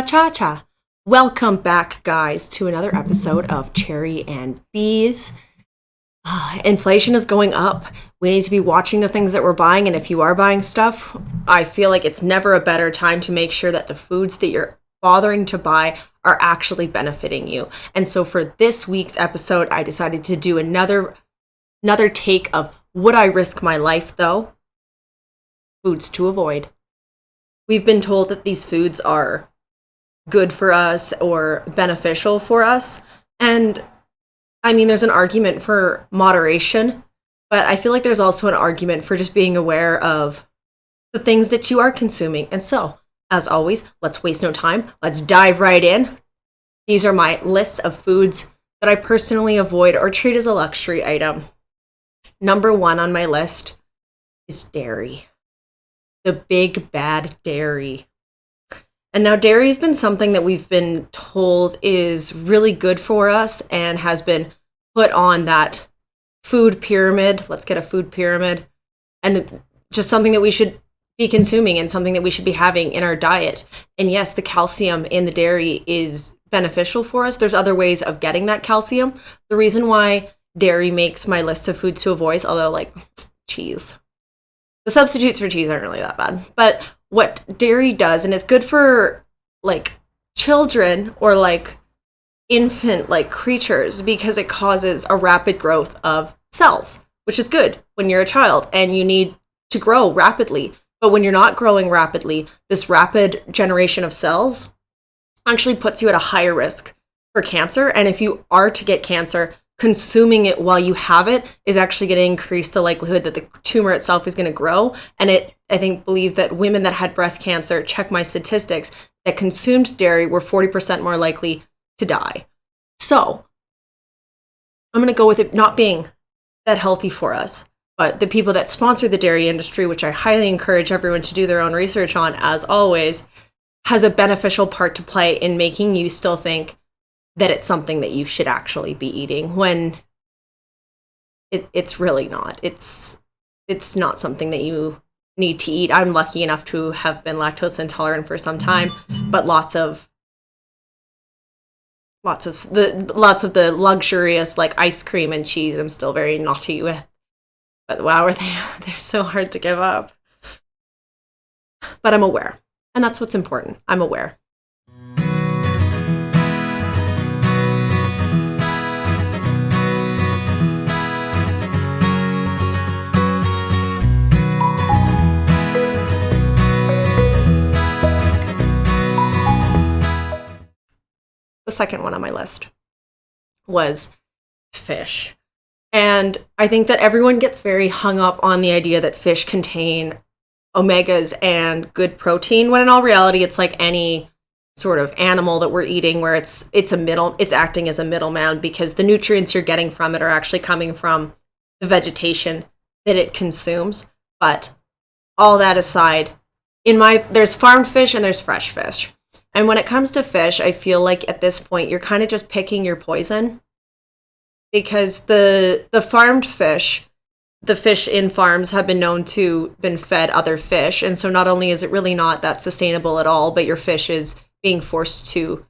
Cha-cha. Welcome back, guys, to another episode of Cherry and Beez. Inflation is going up. We need to be watching the things that we're buying, and if you are buying stuff, I feel like it's never a better time to make sure that the foods that you're bothering to buy are actually benefiting you. And so for this week's episode, I decided to do another take of would I risk my life, though? Foods to avoid. We've been told that these foods are good for us or beneficial for us. And I mean, there's an argument for moderation, but I feel like there's also an argument for just being aware of the things that you are consuming. And so, as always, let's waste no time. Let's dive right in. These are my list of foods that I personally avoid or treat as a luxury item. Number one on my list is dairy. The big bad dairy. And now dairy has been something that we've been told is really good for us and has been put on that food pyramid. Let's get a food pyramid. And just something that we should be consuming and something that we should be having in our diet. And yes, the calcium in the dairy is beneficial for us. There's other ways of getting that calcium. The reason why dairy makes my list of foods to avoid, although like cheese. The substitutes for cheese aren't really that bad. But what dairy does, and it's good for like children or like infant like creatures because it causes a rapid growth of cells, which is good when you're a child and you need to grow rapidly. But when you're not growing rapidly, this rapid generation of cells actually puts you at a higher risk for cancer. And if you are to get cancer, consuming it while you have it is actually going to increase the likelihood that the tumor itself is going to grow. And I believe that women that had breast cancer, check my statistics, that consumed dairy were 40% more likely to die. So I'm going to go with it not being that healthy for us. But the people that sponsor the dairy industry, which I highly encourage everyone to do their own research on, as always, has a beneficial part to play in making you still think that it's something that you should actually be eating when it's really not. It's not something that you need to eat. I'm lucky enough to have been lactose intolerant for some time, but lots of the luxurious like ice cream and cheese I'm still very naughty with. But wow, they're so hard to give up. But I'm aware. And that's what's important. I'm aware. The second one on my list was fish. And I think that everyone gets very hung up on the idea that fish contain omegas and good protein, when in all reality, it's like any sort of animal that we're eating where it's acting as a middleman because the nutrients you're getting from it are actually coming from the vegetation that it consumes. But all that aside, there's farmed fish and there's fresh fish. And when it comes to fish, I feel like at this point, you're kind of just picking your poison because the farmed fish, the fish in farms have been known to been fed other fish. And so not only is it really not that sustainable at all, but your fish is being forced to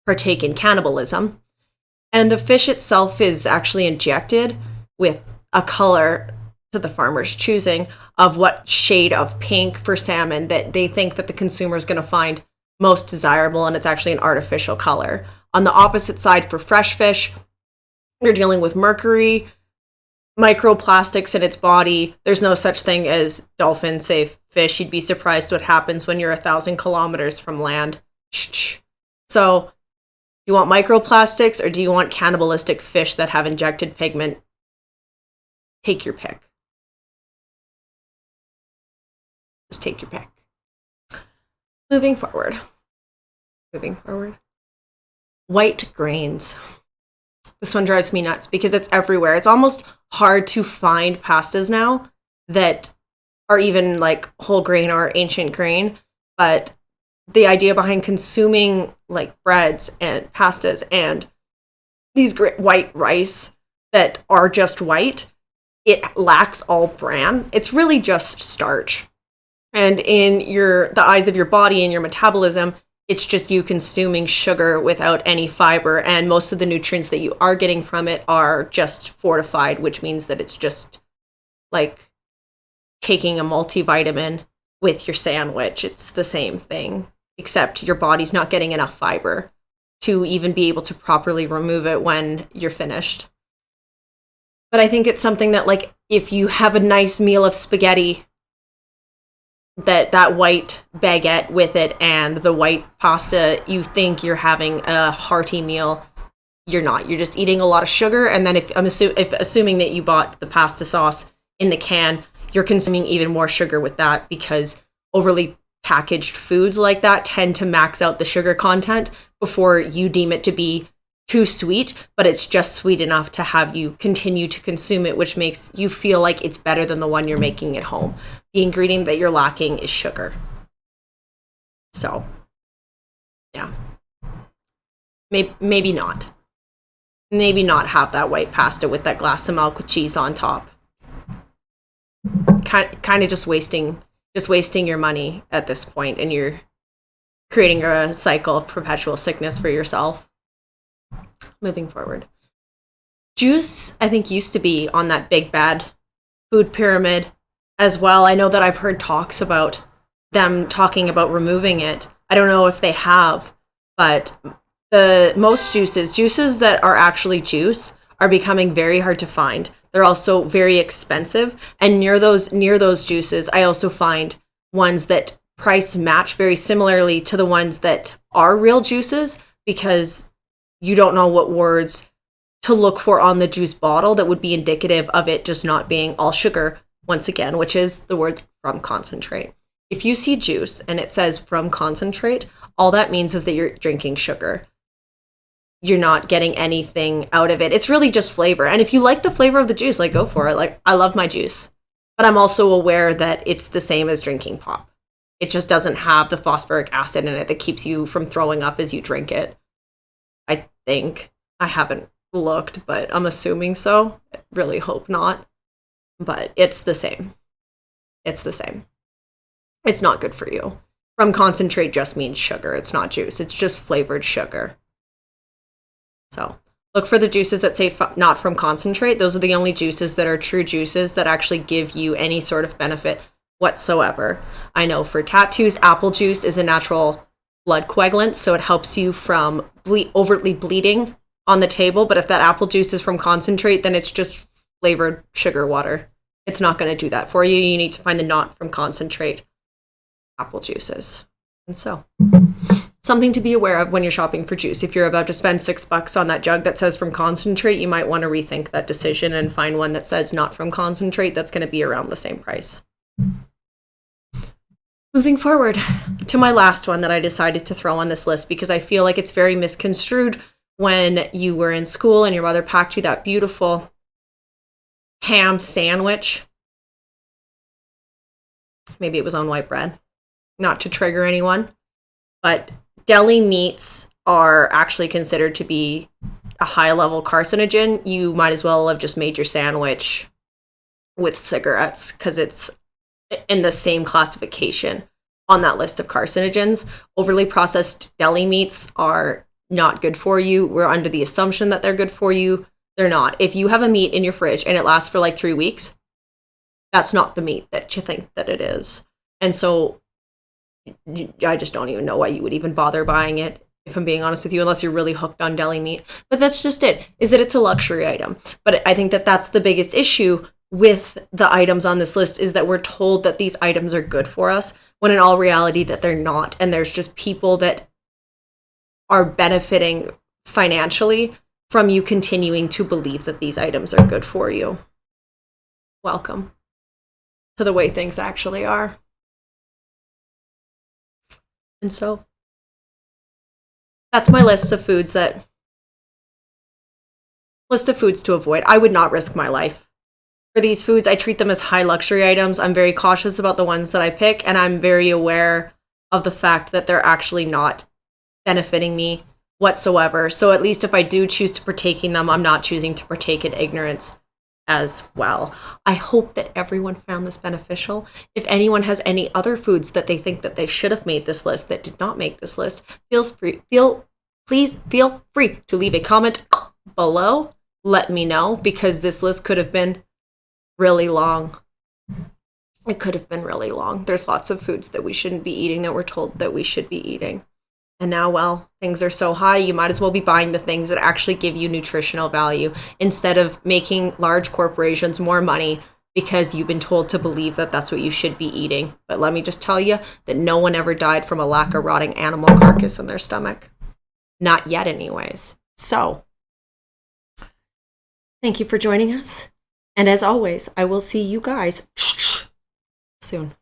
partake in cannibalism. And the fish itself is actually injected with a color to the farmer's choosing of what shade of pink for salmon that they think that the consumer is going to find most desirable, and it's actually an artificial color. On the opposite side, for fresh fish, you're dealing with mercury, microplastics in its body. There's no such thing as dolphin-safe fish. You'd be surprised what happens when you're 1,000 kilometers from land. So, do you want microplastics or do you want cannibalistic fish that have injected pigment? Take your pick. Just take your pick. Moving forward. White grains. This one drives me nuts because it's everywhere. It's almost hard to find pastas now that are even like whole grain or ancient grain. But the idea behind consuming like breads and pastas and these white rice that are just white, it lacks all bran. It's really just starch. And in the eyes of your body and your metabolism, It's just you consuming sugar without any fiber, and most of the nutrients that you are getting from it are just fortified, which means that it's just like taking a multivitamin with your sandwich. It's the same thing, except your body's not getting enough fiber to even be able to properly remove it when you're finished. But I think it's something that, like, if you have a nice meal of spaghetti, that white baguette with it and the white pasta, you think you're having a hearty meal. You're not. You're just eating a lot of sugar. And then if assuming that you bought the pasta sauce in the can, you're consuming even more sugar with that, because overly packaged foods like that tend to max out the sugar content before you deem it to be too sweet, but it's just sweet enough to have you continue to consume it, which makes you feel like it's better than the one you're making at home. The ingredient that you're lacking is sugar. So, yeah. Maybe not. Maybe not have that white pasta with that glass of milk with cheese on top. Kind of just wasting your money at this point, and you're creating a cycle of perpetual sickness for yourself. Moving forward. Juice, I think, used to be on that big bad food pyramid as well. I know that I've heard talks about them talking about removing it. I don't know if they have, but the most juices that are actually juice are becoming very hard to find. They're also very expensive. And near those juices, I also find ones that price match very similarly to the ones that are real juices, because you don't know what words to look for on the juice bottle that would be indicative of it just not being all sugar, once again, which is the words from concentrate. If you see juice and it says from concentrate, all that means is that you're drinking sugar. You're not getting anything out of it. It's really just flavor. And if you like the flavor of the juice, like, go for it. Like, I love my juice, but I'm also aware that it's the same as drinking pop. It just doesn't have the phosphoric acid in it that keeps you from throwing up as you drink it. I think. I haven't looked, but I'm assuming so. I really hope not. But it's the same. It's the same. It's not good for you. From concentrate just means sugar. It's not juice. It's just flavored sugar. So look for the juices that say not from concentrate. Those are the only juices that are true juices that actually give you any sort of benefit whatsoever. I know for tattoos, apple juice is a natural blood coagulant, so it helps you from overtly bleeding on the table. But if that apple juice is from concentrate, then it's just flavored sugar water. It's not going to do that for you. You need to find the not from concentrate apple juices. And so, something to be aware of when you're shopping for juice. If you're about to spend $6 on that jug that says from concentrate, you might want to rethink that decision and find one that says not from concentrate that's going to be around the same price. Moving forward to my last one that I decided to throw on this list, because I feel like it's very misconstrued. When you were in school and your mother packed you that beautiful ham sandwich, maybe it was on white bread, not to trigger anyone, but deli meats are actually considered to be a high-level carcinogen. You might as well have just made your sandwich with cigarettes, because it's in the same classification on that list of carcinogens. Overly processed deli meats are not good for you. We're under the assumption that they're good for you. They're not. If you have a meat in your fridge and it lasts for like 3 weeks, that's not the meat that you think that it is. And so I just don't even know why you would even bother buying it, if I'm being honest with you, unless you're really hooked on deli meat. But that's just it, is that it's a luxury item. But I think that that's the biggest issue with the items on this list, is that we're told that these items are good for us, when in all reality that they're not. And there's just people that are benefiting financially from you continuing to believe that these items are good for you. Welcome to the way things actually are. And so that's my list of foods to avoid. I would not risk my life for these foods. I treat them as high luxury items. I'm very cautious about the ones that I pick, and I'm very aware of the fact that they're actually not benefiting me whatsoever. So at least if I do choose to partake in them, I'm not choosing to partake in ignorance as well. I hope that everyone found this beneficial. If anyone has any other foods that they think that they should have made this list that did not make this list, please feel free to leave a comment below. Let me know, because this list could have been really long. It could have been really long. There's lots of foods that we shouldn't be eating that we're told that we should be eating. And now, well, things are so high, you might as well be buying the things that actually give you nutritional value instead of making large corporations more money because you've been told to believe that that's what you should be eating. But let me just tell you that no one ever died from a lack of rotting animal carcass in their stomach. Not yet, anyways. So, thank you for joining us. And as always, I will see you guys soon.